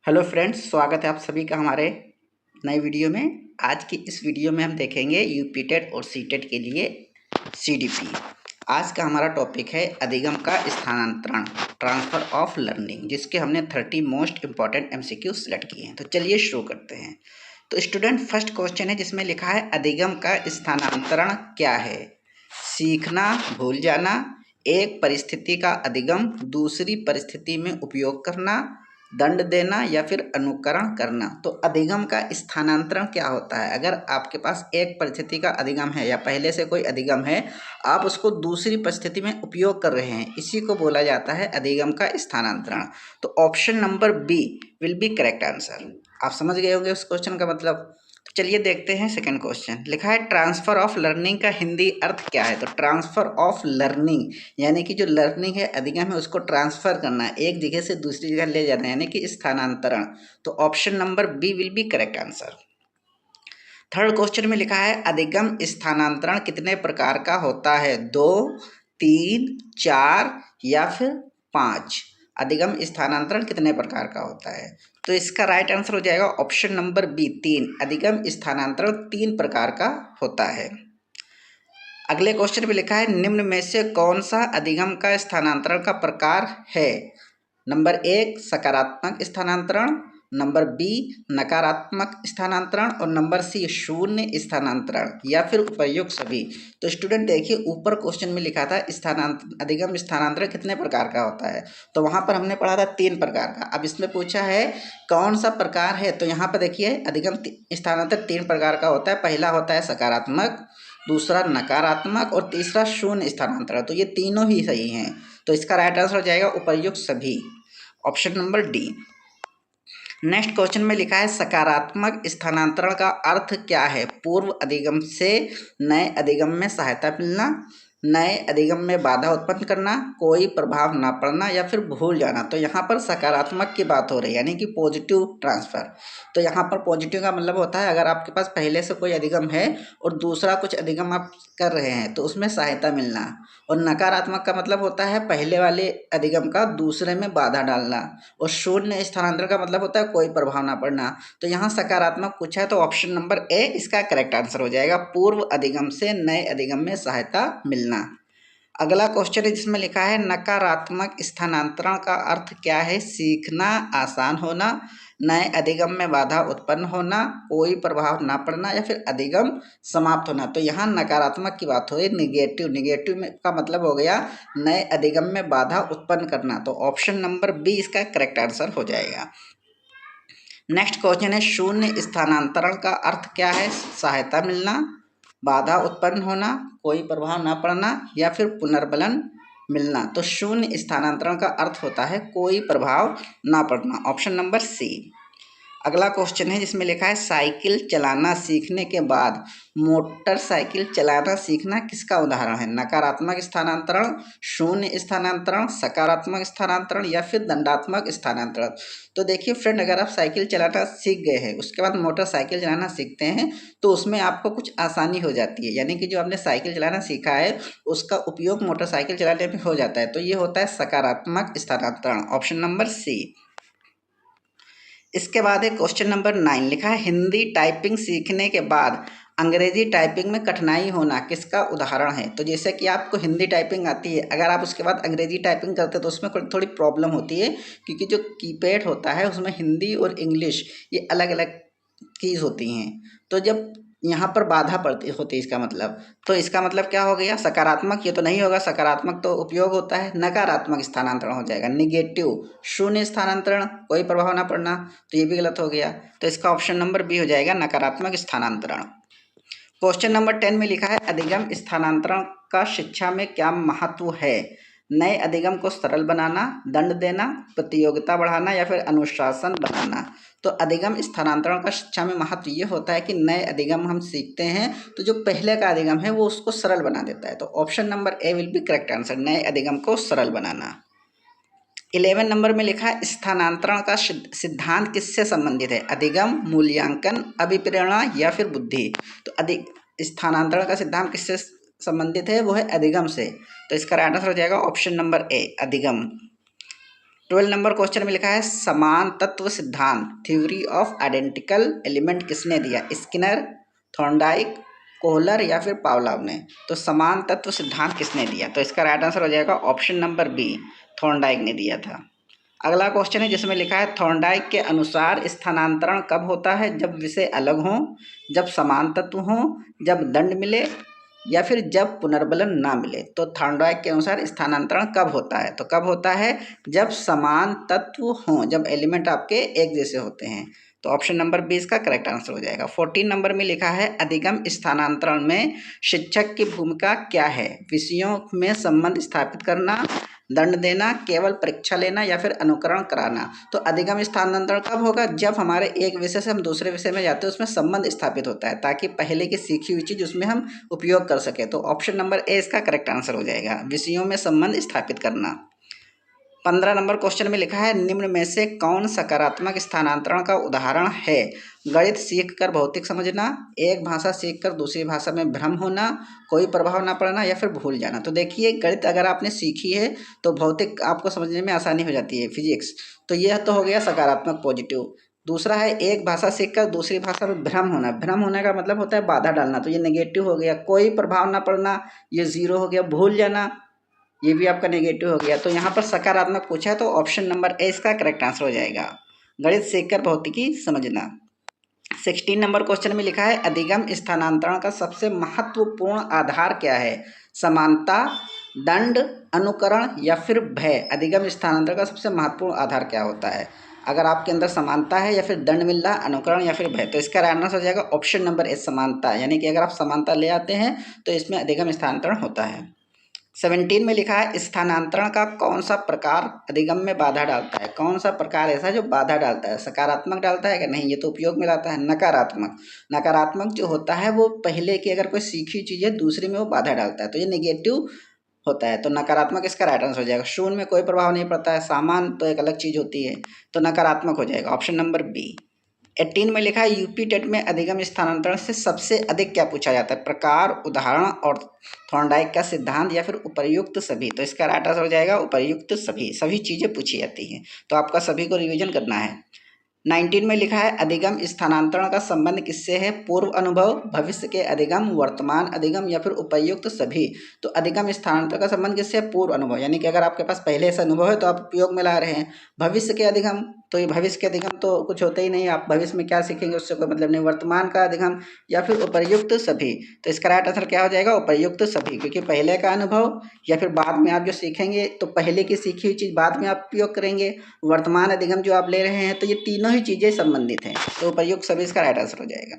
Hello friends, स्वागत है आप सभी का हमारे नए वीडियो में। आज की इस वीडियो में हम देखेंगे यूपी टेट और सी टेट के लिए सीडीपी। आज का हमारा टॉपिक है अधिगम का स्थानांतरण, ट्रांसफ़र ऑफ लर्निंग, जिसके हमने 30 मोस्ट इंपॉर्टेंट एमसीक्यू सेलेक्ट किए हैं। तो चलिए शुरू करते हैं। तो स्टूडेंट, फर्स्ट क्वेश्चन है जिसमें लिखा है अधिगम का स्थानांतरण क्या है। सीखना, भूल जाना, एक परिस्थिति का अधिगम दूसरी परिस्थिति में उपयोग करना, दंड देना या फिर अनुकरण करना। तो अधिगम का स्थानांतरण क्या होता है? अगर आपके पास एक परिस्थिति का अधिगम है या पहले से कोई अधिगम है, आप उसको दूसरी परिस्थिति में उपयोग कर रहे हैं, इसी को बोला जाता है अधिगम का स्थानांतरण। तो option number B will be correct answer. आप समझ गए होंगे उस क्वेश्चन का मतलब। तो चलिए देखते हैं सेकंड क्वेश्चन। लिखा है ट्रांसफर ऑफ लर्निंग का हिंदी अर्थ क्या है। तो ट्रांसफर ऑफ लर्निंग यानी कि जो लर्निंग है, अधिगम है, उसको ट्रांसफर करना, एक जगह से दूसरी जगह ले जाना, यानी कि स्थानांतरण। तो option number B will be correct answer. Third question में लिखा है अधिगम स्थानांतरण कितने प्रकार का होता है। 2, 3, 4 या फिर 5। अधिगम स्थानांतरण कितने प्रकार का होता है। तो इसका राइट आंसर हो जाएगा ऑप्शन नंबर बी 3। अधिगम स्थानांतरण 3 प्रकार का होता है। अगले क्वेश्चन में लिखा है निम्न में से कौन सा अधिगम का स्थानांतरण का प्रकार है। नंबर 1 सकारात्मक स्थानांतरण, नंबर बी नकारात्मक स्थानांतरण और नंबर सी शून्य स्थानांतरण या फिर उपर्युक्त सभी। तो स्टूडेंट देखिए, ऊपर क्वेश्चन में लिखा था अधिगम स्थानांतरण कितने प्रकार का होता है, तो वहां पर हमने पढ़ा था 3 प्रकार का। अब इसमें पूछा है कौन सा प्रकार है, तो यहाँ पर देखिए अधिगम स्थानांतरण 3 प्रकार का होता है। पहला होता है सकारात्मक, दूसरा नकारात्मक और तीसरा शून्य स्थानांतरण। तो ये तीनों ही सही हैं। तो इसका राइट आंसर हो जाएगा उपर्युक्त सभी, option number D. Next question में लिखा है सकारात्मक स्थानांतरण का अर्थ क्या है। पूर्व अधिगम से नए अधिगम में सहायता मिलना, नए अधिगम में बाधा उत्पन्न करना, कोई प्रभाव ना पड़ना या फिर भूल जाना। तो यहाँ पर सकारात्मक की बात हो रही है, यानी कि पॉजिटिव ट्रांसफर। तो यहाँ पर पॉजिटिव का मतलब होता है अगर आपके पास पहले से कोई अधिगम है और दूसरा कुछ अधिगम आप कर रहे हैं तो उसमें सहायता मिलना। और नकारात्मक का मतलब होता है पहले वाले अधिगम का दूसरे में बाधा डालना। और शून्य स्थानांतरण का मतलब होता है कोई प्रभाव ना पड़ना। तो यहाँ सकारात्मक पूछा है तो ऑप्शन नंबर ए इसका करेक्ट आंसर हो जाएगा, पूर्व अधिगम से नए अधिगम में सहायता मिलना। अगला क्वेश्चन है जिसमें लिखा है नकारात्मक स्थानांतरण का अर्थ क्या है। सीखना आसान होना, नए अधिगम में बाधा उत्पन्न होना, कोई प्रभाव ना पड़ना या फिर अधिगम समाप्त होना। तो यहाँ नकारात्मक की बात हो रही है, निगेटिव। निगेटिव में का मतलब हो गया नए अधिगम में बाधा उत्पन्न करना। तो ऑप्शन नंबर बी इसका करेक्ट आंसर हो जाएगा। नेक्स्ट क्वेश्चन है शून्य स्थानांतरण का अर्थ क्या है। सहायता मिलना, बाधा उत्पन्न होना, कोई प्रभाव ना पड़ना या फिर पुनर्बलन मिलना। तो शून्य स्थानांतरण का अर्थ होता है कोई प्रभाव ना पड़ना, ऑप्शन नंबर सी। अगला क्वेश्चन है जिसमें लिखा है साइकिल चलाना सीखने के बाद मोटरसाइकिल चलाना सीखना किसका उदाहरण है। नकारात्मक स्थानांतरण, शून्य स्थानांतरण, सकारात्मक स्थानांतरण या फिर दंडात्मक स्थानांतरण। तो देखिए फ्रेंड, अगर आप साइकिल चलाना सीख गए हैं उसके बाद मोटरसाइकिल चलाना सीखते हैं तो उसमें आपको कुछ आसानी हो जाती है, यानी कि जो आपने साइकिल चलाना सीखा है उसका उपयोग मोटरसाइकिल चलाने में हो जाता है। तो ये होता है सकारात्मक स्थानांतरण, ऑप्शन नंबर सी। इसके बाद है क्वेश्चन नंबर 9, लिखा है हिंदी टाइपिंग सीखने के बाद अंग्रेजी टाइपिंग में कठिनाई होना किसका उदाहरण है। तो जैसे कि आपको हिंदी टाइपिंग आती है, अगर आप उसके बाद अंग्रेजी टाइपिंग करते हैं तो उसमें थोड़ी प्रॉब्लम होती है, क्योंकि जो कीपैड होता है उसमें हिंदी और इंग्लिश ये अलग अलग कीज होती हैं। तो जब यहाँ पर बाधा पड़ती होती है इसका मतलब क्या हो गया, सकारात्मक। ये तो नहीं होगा, सकारात्मक तो उपयोग होता है। नकारात्मक स्थानांतरण हो जाएगा, निगेटिव। शून्य स्थानांतरण, कोई प्रभाव ना पड़ना, तो ये भी गलत हो गया। तो इसका ऑप्शन नंबर बी हो जाएगा, नकारात्मक स्थानांतरण। क्वेश्चन नंबर 10 में लिखा है अधिगम स्थानांतरण का शिक्षा में क्या महत्व है। नए अधिगम को सरल बनाना, दंड देना, प्रतियोगिता बढ़ाना या फिर अनुशासन बनाना। तो अधिगम स्थानांतरण का शिक्षा में महत्व ये होता है कि नए अधिगम हम सीखते हैं तो जो पहले का अधिगम है वो उसको सरल बना देता है। तो option number A will be correct answer, नए अधिगम को सरल बनाना। 11 नंबर में लिखा है स्थानांतरण का सिद्धांत किससे संबंधित है। अधिगम, मूल्यांकन, अभिप्रेरणा या फिर बुद्धि। तो स्थानांतरण का सिद्धांत किससे संबंधित है, वो है अधिगम से। तो इसका राइट आंसर हो जाएगा ऑप्शन नंबर ए, अधिगम। 12 नंबर क्वेश्चन में लिखा है समान तत्व सिद्धांत थ्योरी ऑफ आइडेंटिकल एलिमेंट किसने दिया? स्किनर, थॉर्नडाइक, कोहलर या फिर पावलोव ने। तो समान तत्व सिद्धांत किसने दिया? तो इसका राइट आंसर हो जाएगा ऑप्शन नंबर बी, थॉर्नडाइक ने दिया था। अगला क्वेश्चन है जिसमें लिखा है थॉर्नडाइक के अनुसार स्थानांतरण कब होता है? जब विषय अलग हों, जब समान तत्व हों, जब दंड मिले या फिर जब पुनर्बलन ना मिले। तो थॉर्नडाइक के अनुसार स्थानांतरण कब होता है? तो कब होता है? जब समान तत्व हों, जब एलिमेंट आपके एक जैसे होते हैं। तो ऑप्शन नंबर 20 का करेक्ट आंसर हो जाएगा। 14 नंबर में लिखा है अधिगम स्थानांतरण में शिक्षक की भूमिका क्या है? विषयों में संबंध स्थापित करना, दंड देना, केवल परीक्षा लेना या फिर अनुकरण कराना। तो अधिगम स्थानांतरण कब होगा? जब हमारे एक विषय से हम दूसरे विषय में जाते हैं उसमें संबंध स्थापित होता है, ताकि पहले की सीखी हुई चीज उसमें हम उपयोग कर सके। तो ऑप्शन नंबर ए इसका करेक्ट आंसर हो जाएगा, विषयों में संबंध स्थापित करना। 15 नंबर क्वेश्चन में लिखा है निम्न में से कौन सकारात्मक स्थानांतरण का उदाहरण है? गणित सीखकर भौतिक समझना, एक भाषा सीखकर दूसरी भाषा में भ्रम होना, कोई प्रभाव ना पड़ना या फिर भूल जाना। तो देखिए गणित अगर आपने सीखी है तो भौतिक आपको समझने में आसानी हो जाती है, फिजिक्स। तो यह तो हो गया सकारात्मक पॉजिटिव। दूसरा है एक भाषा सीखकर दूसरी भाषा में भ्रम होना। भ्रम होने का मतलब होता है बाधा डालना, तो ये नेगेटिव हो गया। कोई प्रभाव ना पड़ना, ये जीरो हो गया। भूल जाना, ये भी आपका नेगेटिव हो गया। तो यहाँ पर सकारात्मक पूछा है तो ऑप्शन नंबर ए इसका करेक्ट आंसर हो जाएगा, गणित सीखकर भौतिकी समझना। 16 नंबर क्वेश्चन में लिखा है अधिगम स्थानांतरण का सबसे महत्वपूर्ण आधार क्या है? समानता, दंड, अनुकरण या फिर भय। अधिगम स्थानांतरण का सबसे महत्वपूर्ण आधार क्या होता है? अगर आपके अंदर समानता है या फिर दंड मिल रहा, अनुकरण या फिर भय। तो इसका राइट आंसर हो जाएगा ऑप्शन नंबर ए, समानता। यानी कि अगर आप समानता ले आते हैं तो इसमें अधिगम स्थानांतरण होता है। 17 में लिखा है स्थानांतरण का कौन सा प्रकार अधिगम में बाधा डालता है? कौन सा प्रकार ऐसा है जो बाधा डालता है? सकारात्मक डालता है कि नहीं? ये तो उपयोग में लाता है। नकारात्मक, नकारात्मक जो होता है वो पहले की अगर कोई सीखी चीज़ है दूसरी में वो बाधा डालता है, तो ये नेगेटिव होता है। तो नकारात्मक इसका राइट आंसर हो जाएगा। शून्य में कोई प्रभाव नहीं पड़ता है, सामान तो एक अलग चीज़ होती है, तो नकारात्मक हो जाएगा, ऑप्शन नंबर बी। 18 में लिखा है यूपी टेट में अधिगम स्थानांतरण से सबसे अधिक क्या पूछा जाता है? प्रकार, उदाहरण और थॉर्नडाइक का सिद्धांत या फिर उपर्युक्त सभी। तो इसका राइट आंसर हो जाएगा उपर्युक्त सभी। सभी चीज़ें पूछी जाती हैं, तो आपका सभी को रिवीजन करना है। 19 में लिखा है अधिगम स्थानांतरण का संबंध किससे है? पूर्व अनुभव, भविष्य के अधिगम, वर्तमान अधिगम या फिर उपर्युक्त सभी। तो अधिगम स्थानांतरण का संबंध किससे है? पूर्व अनुभव। यानी कि अगर आपके पास पहले से अनुभव है तो आप उपयोग में ला रहे हैं। भविष्य के अधिगम, तो ये भविष्य के अधिगम तो कुछ होते ही नहीं, आप भविष्य में क्या सीखेंगे उससे कोई मतलब नहीं। वर्तमान का अधिगम या फिर उपर्युक्त सभी। तो इसका राइट आंसर क्या हो जाएगा? उपर्युक्त सभी, क्योंकि पहले का अनुभव या फिर बाद में आप जो सीखेंगे तो पहले की सीखी हुई चीज़ बाद में आप उपयोग करेंगे। वर्तमान अधिगम जो आप ले रहे हैं तो ये तीनों ही चीज़ें संबंधित हैं, तो उपर्युक्त सभी इसका राइट आंसर हो जाएगा।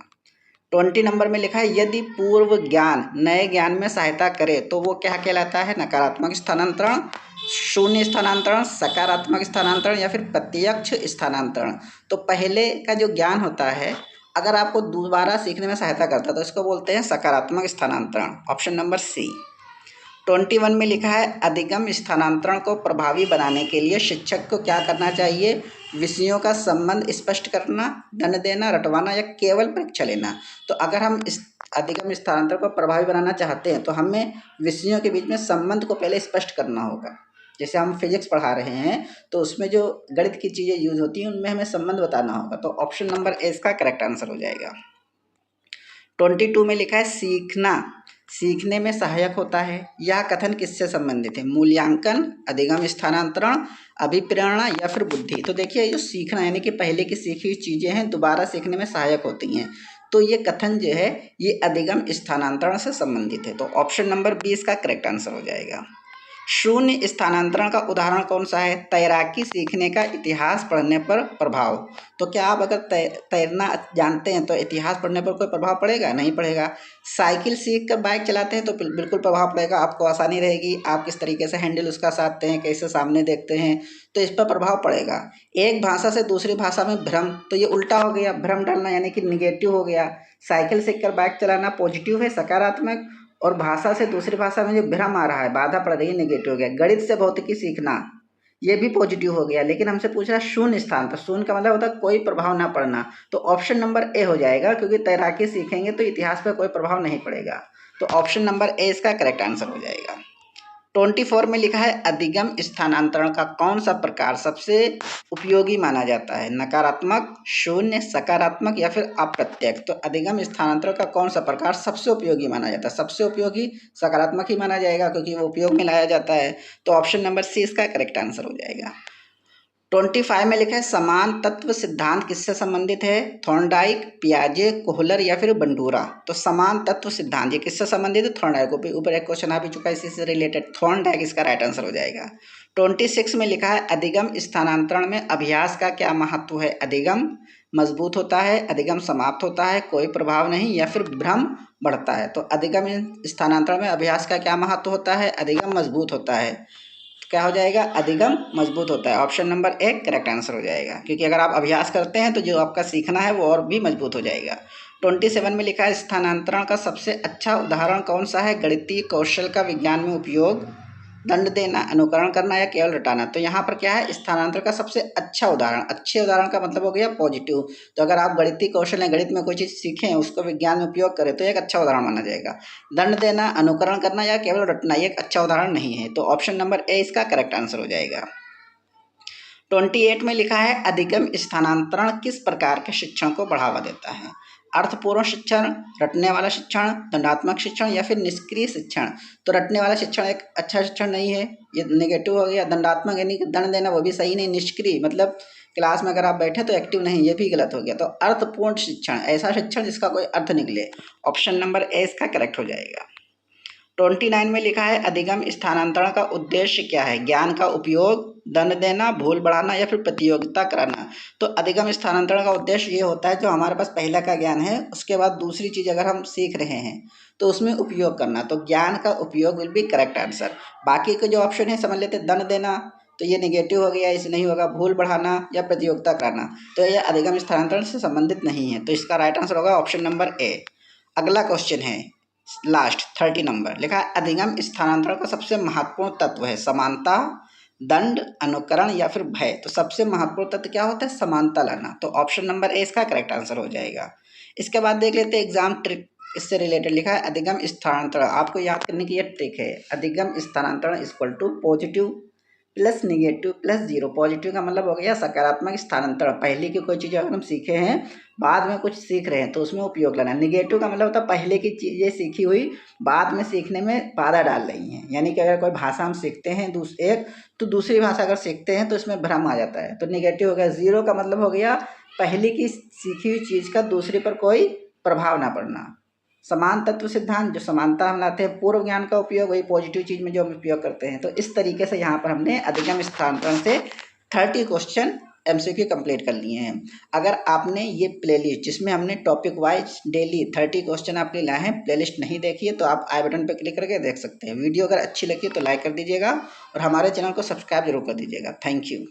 20 नंबर में लिखा है यदि पूर्व ज्ञान नए ज्ञान में सहायता करे तो वो क्या कहलाता है? नकारात्मक स्थानांतरण, शून्य स्थानांतरण, सकारात्मक स्थानांतरण या फिर प्रत्यक्ष स्थानांतरण। तो पहले का जो ज्ञान होता है अगर आपको दोबारा सीखने में सहायता करता है तो इसको बोलते हैं सकारात्मक स्थानांतरण, ऑप्शन नंबर सी। 21 में लिखा है अधिगम स्थानांतरण को प्रभावी बनाने के लिए शिक्षक को क्या करना चाहिए? विषयों का संबंध स्पष्ट करना, दंड देना, रटवाना या केवल परीक्षा लेना। तो अगर हम इस अधिगम स्थानांतरण को प्रभावी बनाना चाहते हैं तो हमें विषयों के बीच में संबंध को पहले स्पष्ट करना होगा। जैसे हम फिजिक्स पढ़ा रहे हैं तो उसमें जो गणित की चीज़ें यूज होती हैं उनमें हमें संबंध बताना होगा। तो ऑप्शन नंबर ए इसका करेक्ट आंसर हो जाएगा। 22 में लिखा है सीखना सीखने में सहायक होता है। यह कथन किससे संबंधित है? मूल्यांकन, अधिगम स्थानांतरण, अभिप्रेरणा या फिर बुद्धि। तो देखिए जो सीखना यानी कि पहले की सीखी हुई चीज़ें हैं दोबारा सीखने में सहायक होती हैं, तो ये कथन जो है ये अधिगम स्थानांतरण से संबंधित है। तो ऑप्शन नंबर बी इसका करेक्ट आंसर हो जाएगा। शून्य स्थानांतरण का उदाहरण कौन सा है? तैराकी सीखने का इतिहास पढ़ने पर प्रभाव। तो क्या आप अगर तैरना जानते हैं तो इतिहास पढ़ने पर कोई प्रभाव पड़ेगा? नहीं पड़ेगा। साइकिल सीख कर बाइक चलाते हैं तो बिल्कुल प्रभाव पड़ेगा, आपको आसानी रहेगी, आप किस तरीके से हैंडल उसका साधते हैं, कैसे सामने देखते हैं, तो इस पर प्रभाव पड़ेगा। एक भाषा से दूसरी भाषा में भ्रम, तो ये उल्टा हो गया, भ्रम डालना यानी कि निगेटिव हो गया। साइकिल सीख कर बाइक चलाना पॉजिटिव है, सकारात्मक, और भाषा से दूसरी भाषा में जो भ्रम आ रहा है, बाधा पड़ रही है, नेगेटिव हो गया। गणित से भौतिकी सीखना ये भी पॉजिटिव हो गया, लेकिन हमसे पूछ रहा है शून्य स्थान, तो शून्य का मतलब होता है कोई प्रभाव ना पड़ना, तो ऑप्शन नंबर ए हो जाएगा, क्योंकि तैराकी सीखेंगे तो इतिहास पर कोई प्रभाव नहीं पड़ेगा। तो ऑप्शन नंबर ए इसका करेक्ट आंसर हो जाएगा। 24 में लिखा है अधिगम स्थानांतरण का कौन सा प्रकार सबसे उपयोगी माना जाता है? नकारात्मक, शून्य, सकारात्मक या फिर अप्रत्यक्ष। तो अधिगम स्थानांतरण का कौन सा प्रकार सबसे उपयोगी माना जाता है? सबसे उपयोगी सकारात्मक ही माना जाएगा क्योंकि वो उपयोग में लाया जाता है। तो ऑप्शन नंबर सी इसका करेक्ट आंसर हो जाएगा। 25 में लिखा है समान तत्व सिद्धांत किससे संबंधित है? थॉर्नडाइक, पियाजे, कोहलर या फिर बंडूरा। तो समान तत्व सिद्धांत ये किससे संबंधित है? थॉर्नडाइक। ऊपर एक क्वेश्चन आ भी चुका है इसी से रिलेटेड, थॉर्नडाइक इसका राइट आंसर हो जाएगा। 26 में लिखा है अधिगम स्थानांतरण में अभ्यास का क्या महत्व है? अधिगम मजबूत होता है, अधिगम समाप्त होता है, कोई प्रभाव नहीं या फिर भ्रम बढ़ता है। तो अधिगम स्थानांतरण में अभ्यास का क्या महत्व होता है? अधिगम मजबूत होता है। क्या हो जाएगा? अधिगम मजबूत होता है। ऑप्शन नंबर एक करेक्ट आंसर हो जाएगा क्योंकि अगर आप अभ्यास करते हैं तो जो आपका सीखना है वो और भी मजबूत हो जाएगा। 27 में लिखा है स्थानांतरण का सबसे अच्छा उदाहरण कौन सा है? गणितीय कौशल का विज्ञान में उपयोग, दंड देना, अनुकरण करना या केवल रटाना। तो यहाँ पर क्या है? स्थानांतरण का सबसे अच्छा उदाहरण, अच्छे उदाहरण का मतलब हो गया पॉजिटिव। तो अगर आप गणितीय कौशल है, गणित में कोई चीज़ सीखें उसको विज्ञान में उपयोग करें तो एक अच्छा उदाहरण माना जाएगा। दंड देना, अनुकरण करना या केवल रटना ये एक अच्छा उदाहरण नहीं है। तो ऑप्शन नंबर ए इसका करेक्ट आंसर हो जाएगा। 28 में लिखा है अधिगम स्थानांतरण किस प्रकार के शिक्षण को बढ़ावा देता है? अर्थपूर्ण शिक्षण, रटने वाला शिक्षण, दंडात्मक शिक्षण या फिर निष्क्रिय शिक्षण। तो रटने वाला शिक्षण एक अच्छा शिक्षण नहीं है, ये नेगेटिव हो गया। दंडात्मक यानी कि दंड देना वो भी सही नहीं। निष्क्रिय मतलब क्लास में अगर आप बैठे तो एक्टिव नहीं, ये भी गलत हो गया। तो अर्थपूर्ण शिक्षण ऐसा शिक्षण जिसका कोई अर्थ निकले। ऑप्शन नंबर ए इसका करेक्ट हो जाएगा। 29 में लिखा है अधिगम स्थानांतरण का उद्देश्य क्या है? ज्ञान का उपयोग, दंड देना, भूल बढ़ाना या फिर प्रतियोगिता कराना। तो अधिगम स्थानांतरण का उद्देश्य ये होता है जो हमारे पास पहला का ज्ञान है उसके बाद दूसरी चीज़ अगर हम सीख रहे हैं तो उसमें उपयोग करना। तो ज्ञान का उपयोग विल बी करेक्ट आंसर। बाकी के जो ऑप्शन है समझ लेते, दंड देना तो ये नेगेटिव हो गया, इसे नहीं होगा। भूल बढ़ाना या प्रतियोगिता कराना तो ये अधिगम स्थानांतरण से संबंधित नहीं है। तो इसका राइट आंसर होगा ऑप्शन नंबर ए। अगला क्वेश्चन है लास्ट 30 नंबर, लिखा है अधिगम स्थानांतरण का सबसे महत्वपूर्ण तत्व है समानता, दंड, अनुकरण या फिर भय। तो सबसे महत्वपूर्ण तत्व क्या होता है? समानता लाना। तो ऑप्शन नंबर ए इसका करेक्ट आंसर हो जाएगा। इसके बाद देख लेते हैं एग्जाम ट्रिक, इससे रिलेटेड लिखा है अधिगम स्थानांतरण। आपको याद करने की यह ट्रिक है, अधिगम स्थानांतरण equal to positive plus negative plus zero. Positive का मतलब हो गया सकारात्मक स्थानांतरण, पहले की कोई चीज़ अगर हम सीखे हैं बाद में कुछ सीख रहे हैं तो उसमें उपयोग लाना। निगेटिव का मतलब होता है पहले की चीज़ें सीखी हुई बाद में सीखने में बाधा डाल रही हैं। यानी कि अगर कोई भाषा हम सीखते हैं तो दूसरी भाषा अगर सीखते हैं तो इसमें भ्रम आ जाता है, तो निगेटिव हो गया। जीरो का मतलब हो गया पहले की सीखी हुई चीज़ का दूसरे पर कोई प्रभाव ना पड़ना। समान तत्व सिद्धांत जो समानता हम लाते हैं, पूर्व ज्ञान का उपयोग वही पॉजिटिव चीज़ में जो हम उपयोग करते हैं। तो इस तरीके से यहाँ पर हमने अधिगम स्थानांतरण से 30 क्वेश्चन MCQ कंप्लीट कर लिए हैं। अगर आपने ये प्लेलिस्ट जिसमें हमने टॉपिक वाइज डेली 30 क्वेश्चन आपके लाए हैं प्लेलिस्ट नहीं देखी है तो आप आई बटन पर क्लिक करके देख सकते हैं। वीडियो अगर अच्छी लगी तो लाइक कर दीजिएगा और हमारे चैनल को सब्सक्राइब जरूर कर दीजिएगा। Thank you.